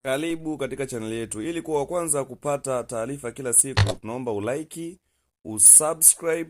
Karibu katika channel yetu. Ili kuwa wa kwanza kupata taarifa kila siku, tunaomba ulike, usubscribe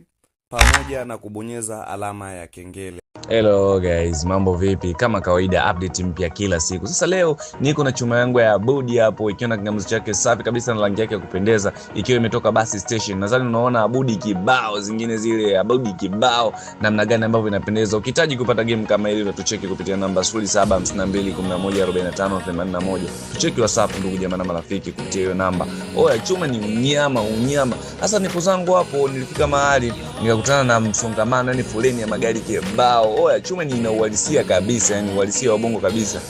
pamoja na kubonyeza alama ya kengele. Hello guys, mambo vipi? Kama kawaida update mpya kila siku. Sasa leo niko na chuma yangu ya Abudi hapo ikiwa na kingamuzi chake safi kabisa na rangi yake ya kupendeza ikiwa imetoka basi station. Nadhani unaona Abudi kibao, zingine zile Abudi kibao namna gani ambavyo inapendeza. Ukihitaji kupata game kama ile utatucheki kupitia namba 0752114581. Tucheki WhatsApp ndugu jamaa na marafiki kupitia hiyo namba. Oya, chuma ni unyama. Sasa nipo zangu hapo, nilifika mahali nikakutana na msongamano, yani foleni ya magari kibao. Oya, chuma ni ina uhalisia kabisa, yani uhalisia wa bongo kabisa.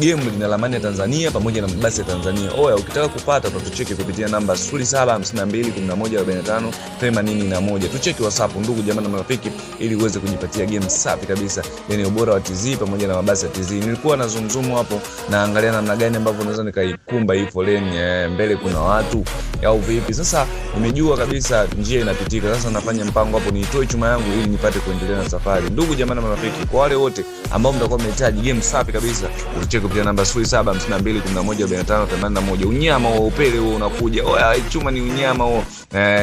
Game lina ramani ya Tanzania pamoja na mabasi ya Tanzania. Oya, ukitaka kupata utatucheki kupitia namba 0752114581. Tucheki WhatsApp ndugu jamaa na marafiki ili uweze kujipatia game safi kabisa. Yani ubora wa TZ pamoja na mabasi ya TZ. Nilikuwa na zoom hapo naangalia namna gani ambavyo unaweza nikaikumba hii foleni, mbele kuna watu au vipi. Sasa nimejua kabisa njia inapitika. Sasa nafanya mpango hapo niitoe chuma yangu ili nipate kuendelea na safari. Ndugu jamaa na marafiki, kwa wale wote ambao mtakuwa mnahitaji game safi kabisa, utacheki kupitia namba 0752114581. Unyama wa upele huo unakuja. Oya, chuma ni unyama huo.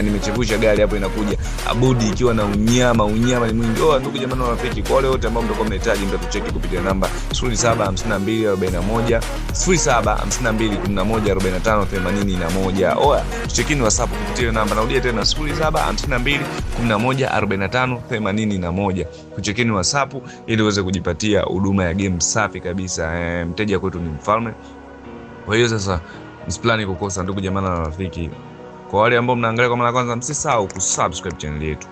Nimechevusha gari hapo inakuja. Abudi ikiwa na unyama ni mwingi. Oya, ndugu jamaa na marafiki, kwa wale wote ambao mtakuwa mnahitaji mtatucheki kupitia namba 0752114581. Oya, tuchekini WhatsApp kupitia namba. Narudia tena 0752114581. Tuchekini WhatsApp ili uweze kujipatia huduma ya game safi kabisa. Mteja kwetu ni mfalme. Kwa hiyo sasa msiplani kukosa ndugu jamaa na rafiki. Kwa wale ambao mnaangalia kwa mara ya kwanza, msisahau kusubscribe channel yetu.